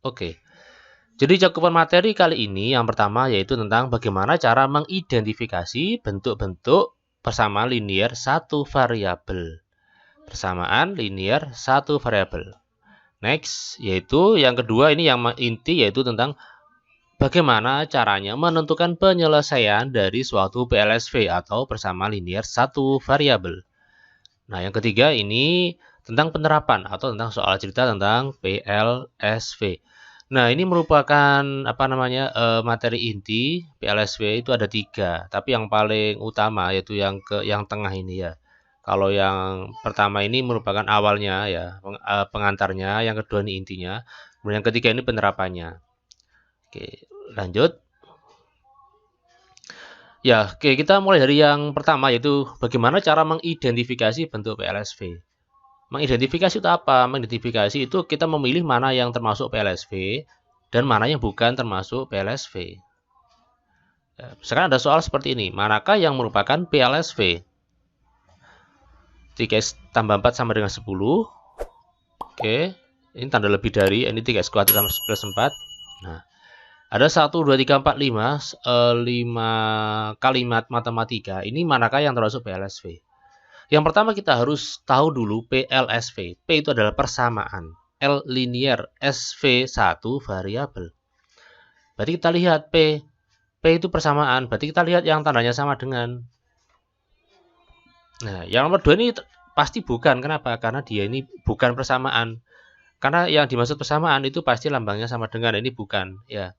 Oke. Jadi cakupan materi kali ini yang pertama yaitu tentang bagaimana cara mengidentifikasi bentuk-bentuk persamaan linier satu variabel. Persamaan linier satu variabel. Next, yaitu yang kedua ini yang inti yaitu tentang bagaimana caranya menentukan penyelesaian dari suatu PLSV atau persamaan linier satu variabel. Nah, yang ketiga ini tentang penerapan atau tentang soal cerita tentang PLSV. Nah, ini merupakan materi inti PLSV itu ada 3, tapi yang paling utama yaitu yang tengah ini ya. Kalau yang pertama ini merupakan awalnya ya, pengantarnya, yang kedua ini intinya, kemudian yang ketiga ini penerapannya. Oke, lanjut. Ya, oke, kita mulai dari yang pertama yaitu bagaimana cara mengidentifikasi bentuk PLSV. Mengidentifikasi itu apa? Mengidentifikasi itu kita memilih mana yang termasuk PLSV dan mana yang bukan termasuk PLSV. Sekarang ada soal seperti ini. Manakah yang merupakan PLSV? 3x tambah 4 sama dengan 10. Oke. Ini tanda lebih dari. Ini 3x kuadrat sama plus 4. Nah, ada 1, 2, 3, 4, 5 kalimat matematika. Ini manakah yang termasuk PLSV? Yang pertama kita harus tahu dulu PLSV. P itu adalah persamaan. L linear, SV satu variabel. Berarti kita lihat P. P itu persamaan. Berarti kita lihat yang tandanya sama dengan. Nah, yang nomor 2 ini pasti bukan. Kenapa? Karena dia ini bukan persamaan. Karena yang dimaksud persamaan itu pasti lambangnya sama dengan. Ini bukan. Ya.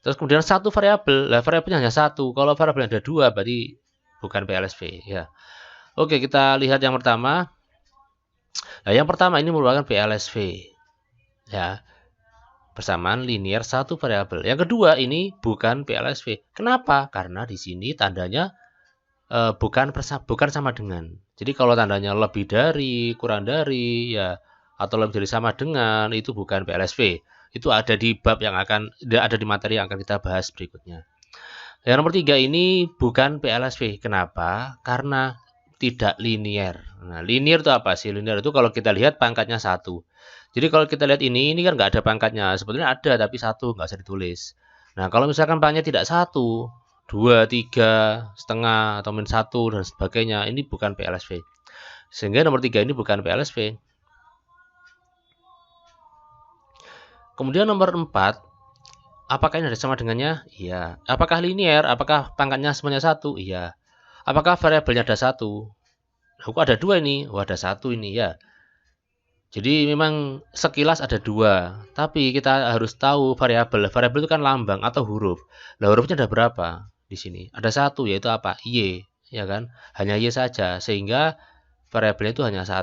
Terus kemudian satu variabel. Lah variabelnya hanya satu. Kalau variabel ada 2 berarti bukan PLSV. Ya. Oke, kita lihat yang pertama. Nah, yang pertama ini merupakan PLSV. Ya. Persamaan linear satu variabel. Yang kedua ini bukan PLSV. Kenapa? Karena di sini tandanya bukan sama dengan. Jadi kalau tandanya lebih dari, kurang dari, ya, atau lebih dari sama dengan, itu bukan PLSV. Itu ada di bab yang ada di materi yang akan kita bahas berikutnya. Yang nomor 3 ini bukan PLSV. Kenapa? Karena tidak linear. Nah, linear itu apa sih? Linear itu kalau kita lihat pangkatnya 1. Jadi kalau kita lihat ini kan nggak ada pangkatnya. Sebetulnya ada tapi 1, nggak usah ditulis. Nah, kalau misalkan pangkatnya tidak 1, 2, 3, setengah, atau min 1, dan sebagainya, ini bukan PLSV. Sehingga nomor 3 ini bukan PLSV. Kemudian nomor 4, apakah ini ada sama dengannya? Iya. Apakah linear? Apakah pangkatnya semuanya 1? Iya. Apakah variabelnya ada 1? Kok ada 2 ini? Oh, ada 1 ini ya. Jadi memang sekilas ada 2, tapi kita harus tahu variabel. Variabel itu kan lambang atau huruf. Nah, hurufnya ada berapa di sini? Ada 1, yaitu apa? Y, ya kan? Hanya Y saja, sehingga variabelnya itu hanya 1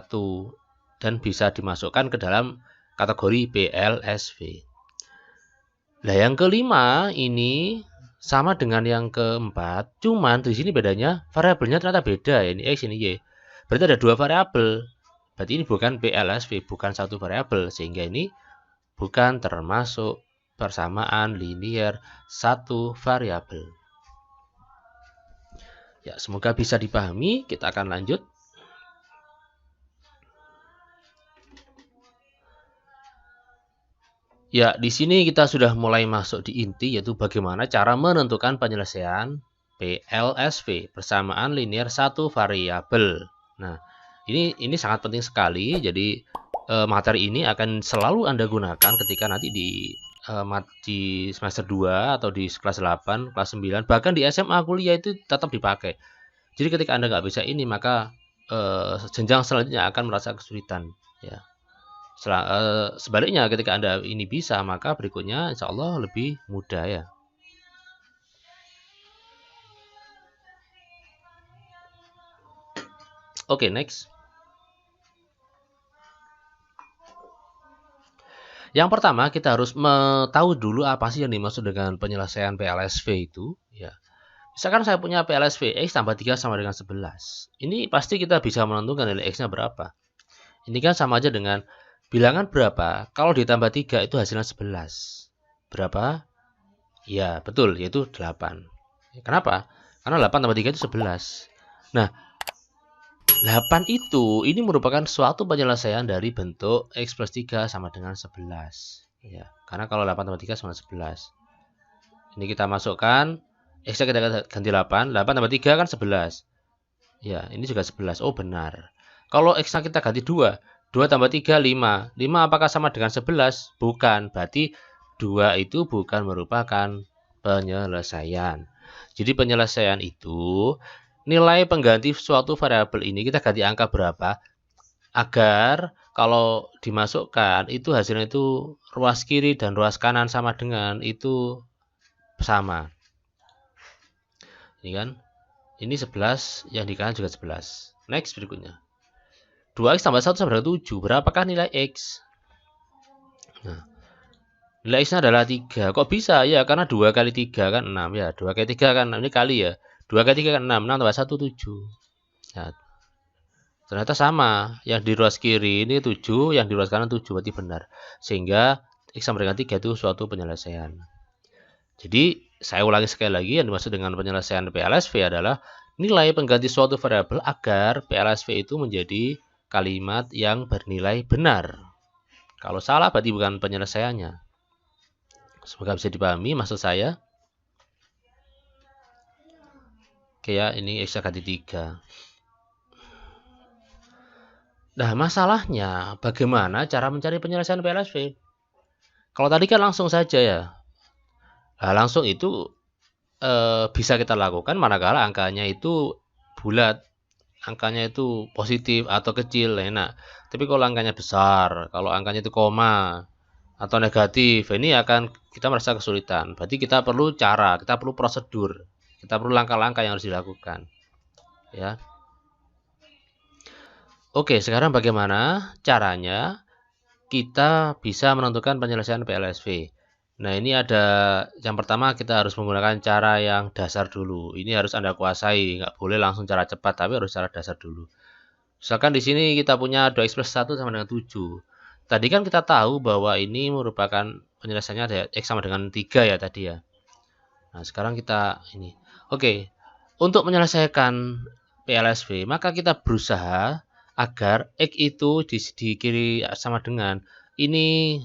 dan bisa dimasukkan ke dalam kategori PLSV. Nah, yang kelima ini sama dengan yang keempat, cuman di sini bedanya variabelnya ternyata beda. Ini X, ini Y. Berarti ada 2 variabel. Berarti ini bukan PLSV, bukan satu variabel, sehingga ini bukan termasuk persamaan linear satu variabel. Ya, semoga bisa dipahami. Kita akan lanjut. Ya, di sini kita sudah mulai masuk di inti, yaitu bagaimana cara menentukan penyelesaian PLSV, persamaan linear satu variabel. Nah, ini sangat penting sekali. Jadi materi ini akan selalu Anda gunakan ketika nanti di semester 2 atau di kelas 8, kelas 9, bahkan di SMA kuliah itu tetap dipakai. Jadi ketika Anda nggak bisa ini, maka jenjang selanjutnya akan merasa kesulitan. Ya. Sebaliknya ketika Anda ini bisa, maka berikutnya insya Allah lebih mudah ya. Oke, next. Yang pertama kita harus tahu dulu apa sih yang dimaksud dengan penyelesaian PLSV itu. Ya. Misalkan saya punya PLSV X tambah 3 sama dengan 11. Ini pasti kita bisa menentukan nilai X-nya berapa. Ini kan sama aja dengan bilangan berapa kalau ditambah 3 itu hasilnya 11. Berapa? Ya, betul, yaitu 8. Kenapa? Karena 8 tambah 3 itu 11. Nah, 8 itu ini merupakan suatu penyelesaian dari bentuk X plus 3 sama dengan 11. Ya, Karena kalau 8 tambah 3 sama 11. Ini kita masukkan, X-nya kita ganti 8. 8 tambah 3 kan 11. Ya, ini juga 11. Oh, benar. Kalau X-nya kita ganti 2. 2 tambah 3, 5. 5 apakah sama dengan 11? Bukan. Berarti 2 itu bukan merupakan penyelesaian. Jadi penyelesaian itu nilai pengganti suatu variabel ini kita ganti angka berapa agar kalau dimasukkan itu hasilnya itu ruas kiri dan ruas kanan sama dengan itu sama. Ini kan, ini 11, yang di kanan juga 11. Next berikutnya. 2x tambah 1 sama dengan 7. Berapakah nilai x? Nah, nilai x-nya adalah 3. Kok bisa? Ya, karena 2 kali 3 kan 6 ya. 2 kali 3 kan 6, ini kali ya. 2 kali 3 kan 6. 6 tambah 1 7. Ya. Ternyata sama. Yang di ruas kiri ini 7, yang di ruas kanan 7, berarti benar. Sehingga x sama dengan 3 itu suatu penyelesaian. Jadi, saya ulangi sekali lagi, yang dimaksud dengan penyelesaian PLSV adalah nilai pengganti suatu variabel agar PLSV itu menjadi kalimat yang bernilai benar. Kalau salah berarti bukan penyelesaiannya. Semoga bisa dipahami maksud saya. Oke ya, ini X ganti 3. Nah, masalahnya bagaimana cara mencari penyelesaian PLSV? Kalau tadi kan langsung saja ya. Nah, langsung itu bisa kita lakukan manakala angkanya itu bulat, angkanya itu positif atau kecil, enak. Tapi kalau angkanya besar, kalau angkanya itu koma atau negatif, ini akan kita merasa kesulitan. Berarti kita perlu cara, kita perlu prosedur, kita perlu langkah-langkah yang harus dilakukan. Ya. Oke, sekarang bagaimana caranya kita bisa menentukan penyelesaian PLSV? Nah, ini ada yang pertama kita harus menggunakan cara yang dasar dulu. Ini harus Anda kuasai, nggak boleh langsung cara cepat, tapi harus cara dasar dulu. Misalkan di sini kita punya 2x plus 1 sama dengan 7. Tadi kan kita tahu bahwa ini merupakan penyelesaiannya ada x sama dengan 3 ya tadi ya. Nah, sekarang kita ini. Oke, untuk menyelesaikan PLSV, maka kita berusaha agar x itu di kiri sama dengan ini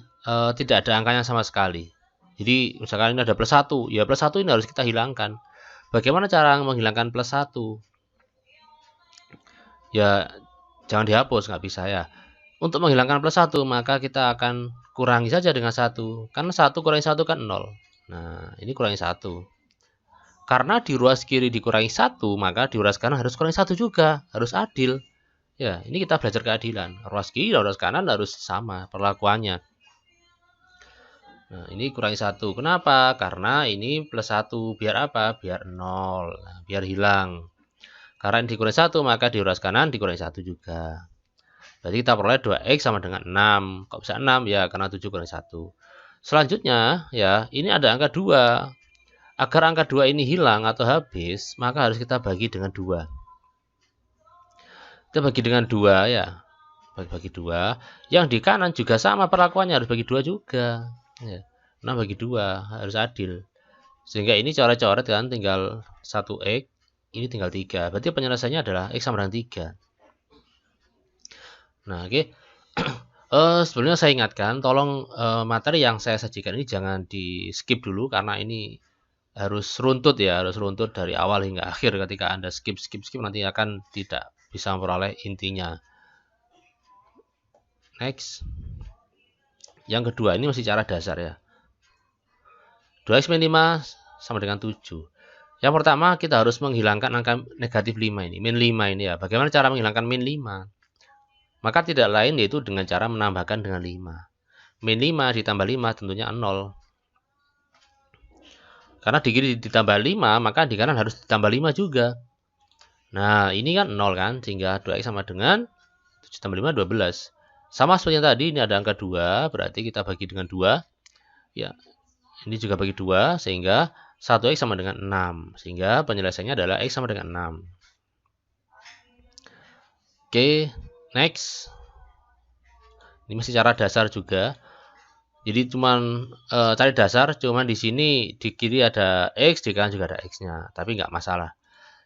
tidak ada angkanya sama sekali. Jadi misalkan ini ada plus 1, ya plus 1 ini harus kita hilangkan. Bagaimana cara menghilangkan plus 1? Ya jangan dihapus, nggak bisa ya. Untuk menghilangkan plus 1 maka kita akan kurangi saja dengan 1. Karena 1 kurangi 1 kan 0. Nah ini kurangi 1. Karena di ruas kiri dikurangi 1, maka di ruas kanan harus kurangi 1 juga. Harus adil. Ya ini kita belajar keadilan. Ruas kiri dan ruas kanan harus sama perlakuannya. Nah, ini kurangi 1. Kenapa? Karena ini plus 1. Biar apa? Biar 0. Nah, biar hilang. Karena ini dikurangi 1, maka di ruas kanan dikurangi 1 juga. Berarti kita peroleh 2x sama dengan 6. Kok bisa 6? Ya, karena 7 kurangi 1. Selanjutnya, ya, ini ada angka 2. Agar angka 2 ini hilang atau habis, maka harus kita bagi dengan 2. Kita bagi dengan 2, ya. Bagi 2. Yang di kanan juga sama perlakuannya, harus bagi 2 juga. Ya, 6 bagi 2 harus adil. Sehingga ini coret-coret kan tinggal 1x, ini tinggal 3. Berarti penyelesaiannya adalah x sama dengan 3. Nah, oke. Sebelumnya saya ingatkan, tolong materi yang saya sajikan ini jangan di skip dulu karena ini harus runtut ya, harus runtut dari awal hingga akhir. Ketika Anda skip nanti akan tidak bisa memperoleh intinya. Next. Yang kedua, ini masih cara dasar ya. 2x min 5 sama dengan 7. Yang pertama, kita harus menghilangkan angka negatif 5 ini. Min 5 ini ya. Bagaimana cara menghilangkan min 5? Maka tidak lain yaitu dengan cara menambahkan dengan 5. Min 5 ditambah 5 tentunya 0. Karena di kiri ditambah 5, maka di kanan harus ditambah 5 juga. Nah, ini kan 0 kan. Sehingga 2x sama dengan 7 tambah 5, 12. Sama seperti yang tadi, ini ada angka 2, berarti kita bagi dengan 2. Ya, ini juga bagi 2, sehingga 1x sama dengan 6. Sehingga penyelesaiannya adalah x sama dengan 6. Oke, next. Ini masih cara dasar juga. Jadi cuman cari dasar, cuman di sini di kiri ada x, di kanan juga ada x-nya. Tapi nggak masalah.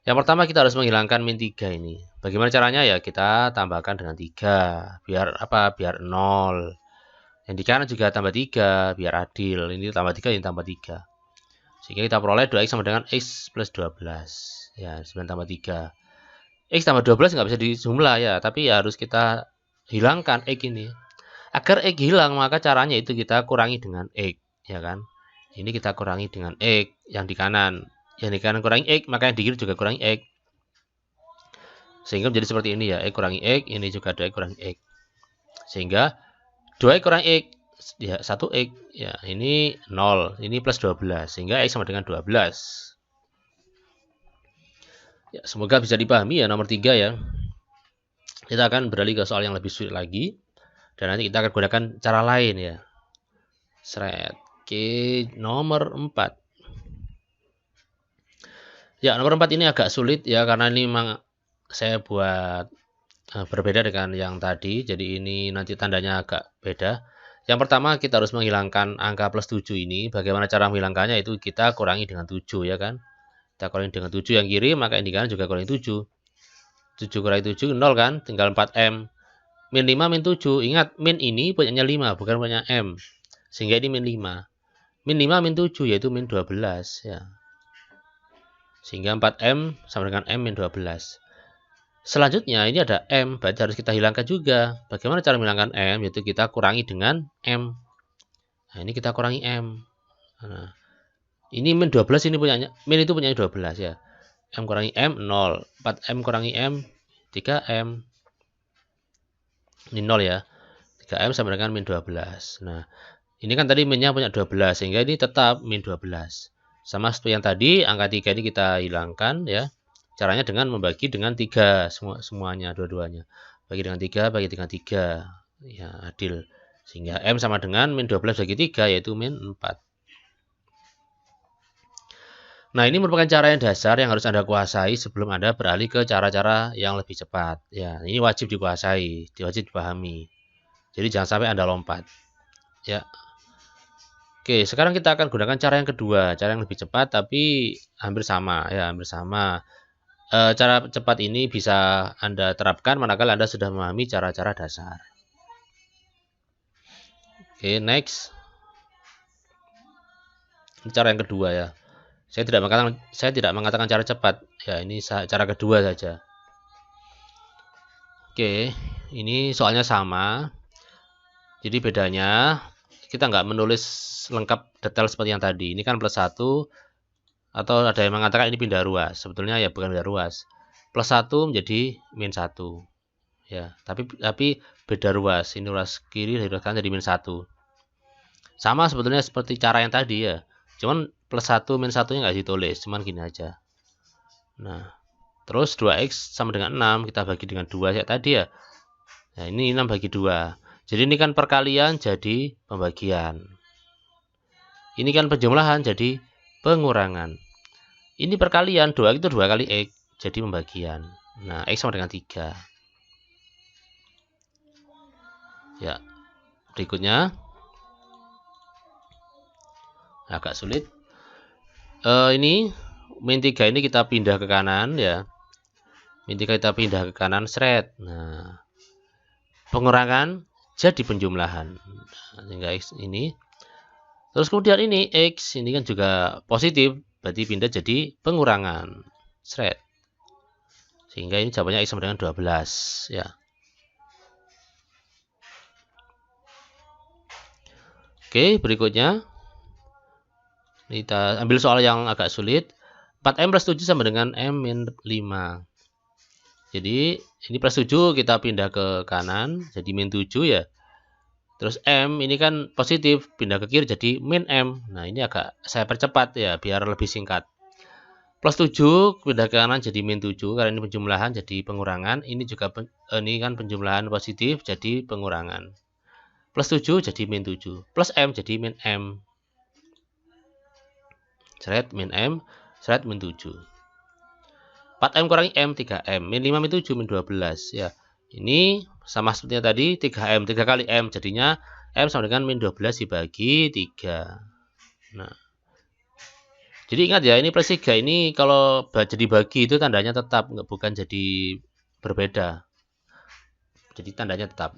Yang pertama kita harus menghilangkan min 3 ini. Bagaimana caranya? Ya kita tambahkan dengan 3. Biar apa? Biar 0. Yang di kanan juga tambah 3 biar adil. Ini tambah 3, ini tambah 3. Sehingga kita peroleh 2x sama dengan x plus 12. Ya, 9 tambah 3. X tambah 12 nggak bisa dijumlah ya, tapi harus kita hilangkan x ini. Agar x hilang, maka caranya itu kita kurangi dengan x, ya kan? Ini kita kurangi dengan x yang di kanan. Yang di kanan kurangi x, maka yang di kiri juga kurangi x. Sehingga menjadi seperti ini ya, x kurangi x, ini juga 2x kurangi x. Sehingga 2x kurangi x, ya 1x, ya ini 0, ini plus 12, sehingga x sama dengan 12. Ya, semoga bisa dipahami ya nomor 3 ya. Kita akan beralih ke soal yang lebih sulit lagi, dan nanti kita akan gunakan cara lain ya. Seret. Oke, nomor 4. Ya, nomor 4 ini agak sulit ya, karena ini memang saya buat berbeda dengan yang tadi, jadi ini nanti tandanya agak beda. Yang pertama kita harus menghilangkan angka plus 7 ini. Bagaimana cara menghilangkannya? Itu kita kurangi dengan 7 ya kan. Kita kurangi dengan 7 yang kiri, maka yang di kanan juga kurangi 7. 7 kurangi 7 0 kan, tinggal 4M. Min 5 min 7. Ingat, min ini punyanya 5, bukan punya M. Sehingga ini min 5. Min 5 min 7 yaitu min 12 ya. Sehingga 4M sama dengan M min 12. Selanjutnya ini ada M, berarti harus kita hilangkan juga. Bagaimana cara menghilangkan M? Yaitu kita kurangi dengan M. Nah, ini kita kurangi M. Nah, ini min 12, ini punyanya, min itu punya 12 ya. M kurangi M 0, 4M kurangi M 3M. Ini 0 ya. 3M sama dengan min 12. Nah, ini kan tadi minnya punya 12, sehingga ini tetap min 12. Sama seperti yang tadi, angka 3 ini kita hilangkan ya. Caranya dengan membagi dengan 3 semuanya, dua-duanya. Bagi dengan 3, bagi dengan 3. Ya, adil. Sehingga M sama dengan min 12 bagi 3, yaitu min 4. Nah, ini merupakan cara yang dasar yang harus Anda kuasai sebelum Anda beralih ke cara-cara yang lebih cepat. Ya, ini wajib dikuasai, wajib dipahami. Jadi jangan sampai Anda lompat. Ya. Oke, sekarang kita akan gunakan cara yang kedua, cara yang lebih cepat tapi hampir sama ya, hampir sama. Cara cepat ini bisa Anda terapkan manakala Anda sudah memahami cara-cara dasar. Oke, next. Ini cara yang kedua ya. Saya tidak mengatakan cara cepat. Ya, ini cara kedua saja. Oke, ini soalnya sama. Jadi bedanya kita nggak menulis lengkap detail seperti yang tadi. Ini kan plus 1. Atau ada yang mengatakan ini pindah ruas. Sebetulnya ya bukan pindah ruas. Plus 1 menjadi min 1. Ya, tapi beda ruas. Ini ruas kiri dari ruas kanan jadi min 1. Sama sebetulnya seperti cara yang tadi ya. Cuman plus 1 min 1-nya nggak ditulis. Cuman gini aja. Nah, terus 2x sama dengan 6. Kita bagi dengan 2 kayak tadi ya. Nah, ini 6 bagi 2. Jadi ini kan perkalian jadi pembagian. Ini kan penjumlahan jadi pengurangan. Ini perkalian, 2 itu 2 kali X, jadi pembagian. Nah, X sama dengan 3. Ya, berikutnya. Agak sulit. Ini, min 3 ini kita pindah ke kanan ya. Min 3 kita pindah ke kanan, seret. Nah, pengurangan jadi penjumlahan. Nah, sehingga X ini. Terus kemudian ini, X, ini kan juga positif. Berarti pindah jadi pengurangan. Seret. Sehingga ini jawabannya X sama dengan 12. Ya. Oke, berikutnya. Kita ambil soal yang agak sulit. 4M plus 7 sama dengan M min 5. Jadi, ini plus 7 kita pindah ke kanan. Jadi min 7 ya. Terus M ini kan positif. Pindah ke kiri jadi min M. Nah, ini agak saya percepat ya. Biar lebih singkat. Plus 7 pindah ke kanan jadi min 7 karena ini penjumlahan jadi pengurangan. Ini juga ini kan penjumlahan positif jadi pengurangan. Plus 7 jadi min 7. Plus M jadi min M. Seret min M, seret min 7. 4M kurangi M 3M. Min 5 min 7 min 12 ya. Ini sama seperti tadi 3M, 3 kali M jadinya M sama dengan min 12 dibagi 3. Nah, jadi ingat ya, ini plus 3 ini kalau jadi bagi itu tandanya tetap, bukan jadi berbeda. Jadi tandanya tetap.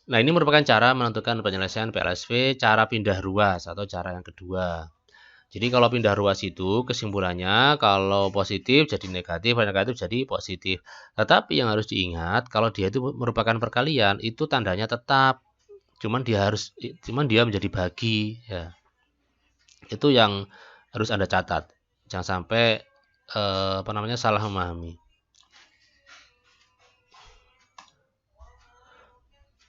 Nah, ini merupakan cara menentukan penyelesaian PLSV, cara pindah ruas atau cara yang kedua. Jadi kalau pindah ruas itu kesimpulannya kalau positif jadi negatif, negatif jadi positif. Tetapi yang harus diingat kalau dia itu merupakan perkalian itu tandanya tetap. Cuman dia menjadi bagi ya. Itu yang harus Anda catat. Jangan sampai salah memahami.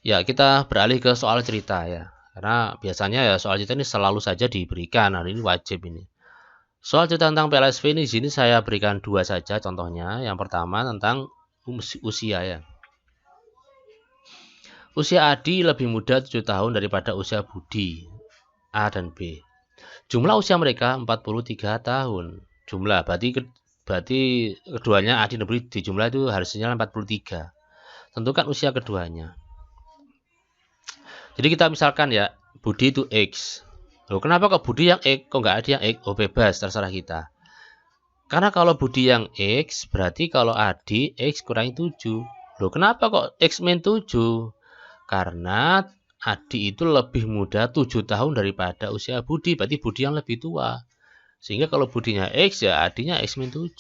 Ya, kita beralih ke soal cerita ya. Karena biasanya ya soal cerita ini selalu saja diberikan. Nah, ini wajib ini. Soal cerita tentang PLSV ini di sini saya berikan 2 saja contohnya. Yang pertama tentang usia ya. Usia Adi lebih muda 7 tahun daripada usia Budi, A dan B. Jumlah usia mereka 43 tahun. Jumlah berarti keduanya Adi dan Budi di jumlah itu harusnya 43. Tentukan usia keduanya. Jadi kita misalkan ya, Budi itu X. Loh, kenapa kok Budi yang X? Kok nggak ada yang X? Oh, bebas, terserah kita. Karena kalau Budi yang X, berarti kalau Adi X kurangi 7. Loh, kenapa kok X min 7? Karena Adi itu lebih muda 7 tahun daripada usia Budi. Berarti Budi yang lebih tua. Sehingga kalau Budinya X, ya Adinya X min 7.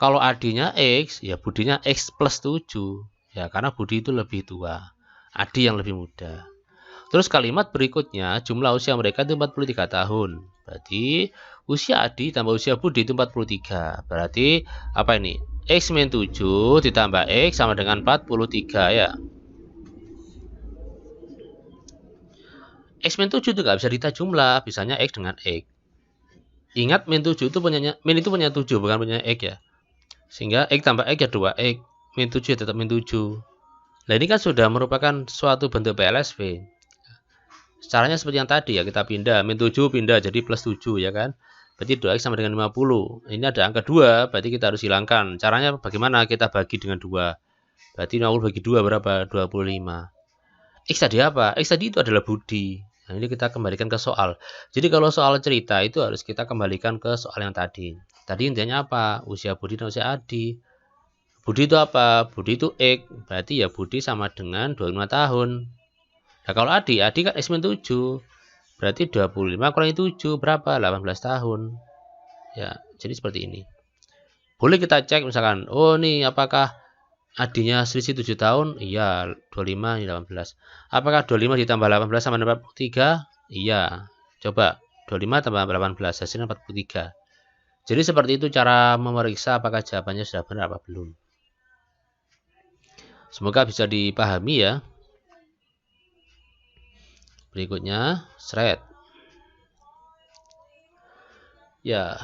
Kalau Adinya X, ya Budinya X plus 7. Ya, karena Budi itu lebih tua. Adi yang lebih muda. Terus kalimat berikutnya, jumlah usia mereka itu 43 tahun. Berarti usia Adi tambah usia Budi itu 43. Berarti apa ini? X min 7 ditambah X sama dengan 43 ya. X min 7 itu nggak bisa dita jumlah, bisanya X dengan X. Ingat min 7 itu min itu punya 7 bukan punya X ya. Sehingga X tambah X ya 2X. Min 7 ya tetap min 7. Nah, ini kan sudah merupakan suatu bentuk PLSV. Caranya seperti yang tadi ya, kita pindah. Min 7 pindah jadi plus 7 ya kan. Berarti 2X sama dengan 50. Ini ada angka 2, berarti kita harus hilangkan. Caranya bagaimana? Kita bagi dengan 2. Berarti 50 bagi 2 berapa? 25. X tadi apa? X tadi itu adalah Budi. Nah, ini kita kembalikan ke soal. Jadi kalau soal cerita itu harus kita kembalikan ke soal yang tadi. Tadi intinya apa? Usia Budi dan usia Adi. Budi itu apa? Budi itu X. Berarti ya Budi sama dengan 25 tahun. Nah, kalau Adi kan X min 7. Berarti 25 kurangi 7 berapa? 18 tahun. Ya, jadi seperti ini. Boleh kita cek misalkan, oh nih apakah Adinya selisih 7 tahun? Iya, 25 ini 18. Apakah 25 ditambah 18 sama 43? Iya. Coba 25 tambah 18 hasilnya 43. Jadi seperti itu cara memeriksa apakah jawabannya sudah benar apa belum. Semoga bisa dipahami ya. Berikutnya, thread. Ya,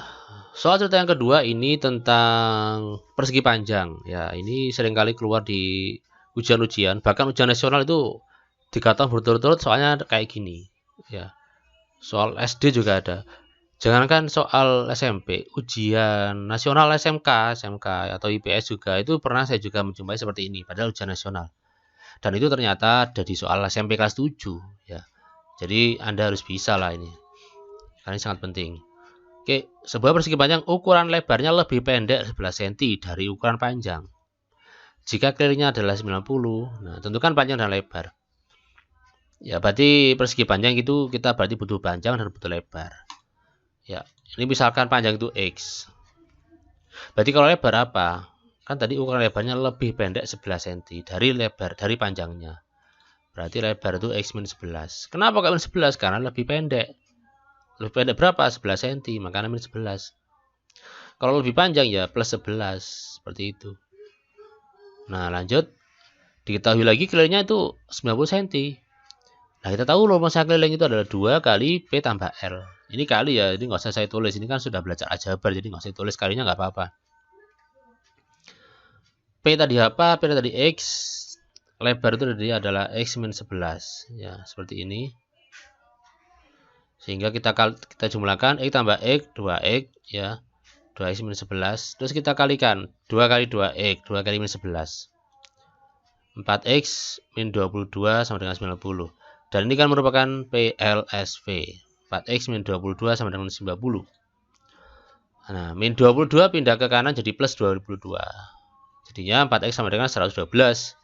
soal cerita yang kedua ini tentang persegi panjang. Ya, ini seringkali keluar di ujian-ujian. Bahkan ujian nasional itu 3 tahun berturut-turut soalnya kayak gini. Ya, soal SD juga ada. Jangankan soal SMP, ujian nasional SMK atau IPS juga itu pernah saya juga menjumpai seperti ini, padahal ujian nasional. Dan itu ternyata ada di soal SMP kelas 7 ya. Jadi Anda harus bisa lah ini. Karena ini sangat penting. Oke, sebuah persegi panjang ukuran lebarnya lebih pendek 11 cm dari ukuran panjang. Jika kelilingnya adalah 90, nah tentukan panjang dan lebar. Ya, berarti persegi panjang itu kita berarti butuh panjang dan butuh lebar. Ya, ini misalkan panjang itu X. Berarti kalau lebar apa? Kan tadi ukuran lebarnya lebih pendek 11 cm dari panjangnya. Berarti lebar itu X min 11. Kenapa kok min 11? Karena lebih pendek. Lebih pendek berapa? 11 cm, makanya min 11. Kalau lebih panjang ya plus 11. Seperti itu. Nah, lanjut. Diketahui lagi kelilingnya itu 90 cm. Nah, kita tahu rumusnya keliling itu adalah 2 kali P tambah L. Ini kali ya, ini nggak usah saya tulis. Ini kan sudah belajar aljabar, jadi nggak usah tulis kalinya nggak apa-apa. P tadi apa? P tadi X. Lebar itu tadi adalah X min 11. Ya, seperti ini. Sehingga kita jumlahkan X tambah X, 2X. Ya, 2X min 11. Terus kita kalikan. 2 kali 2X, 2 kali min 11. 4X min 22 sama dengan 90. Dan ini kan merupakan PLSV. 4X min 22 sama dengan 90. Nah, min 22 pindah ke kanan jadi plus 22. Jadinya 4X sama dengan 112.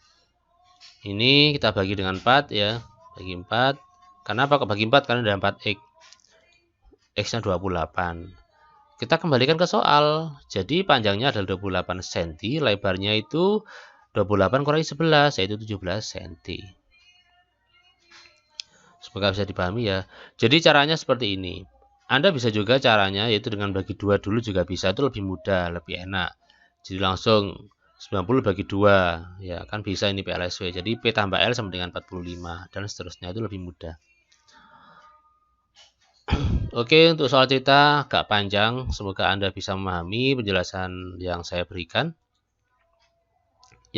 Ini kita bagi dengan 4 ya. Bagi 4. Kenapa kok bagi 4? Karena ada 4x. X-nya 28. Kita kembalikan ke soal. Jadi panjangnya adalah 28 cm, lebarnya itu 28 kurangi 11, yaitu 17 cm. Semoga bisa dipahami ya. Jadi caranya seperti ini. Anda bisa juga caranya yaitu dengan bagi 2 dulu juga bisa. Itu lebih mudah, lebih enak. Jadi langsung 90 bagi 2. Ya, kan bisa ini PLSW. Jadi P tambah L sama dengan 45 dan seterusnya, itu lebih mudah. Oke, untuk soal cerita agak panjang. Semoga Anda bisa memahami penjelasan yang saya berikan.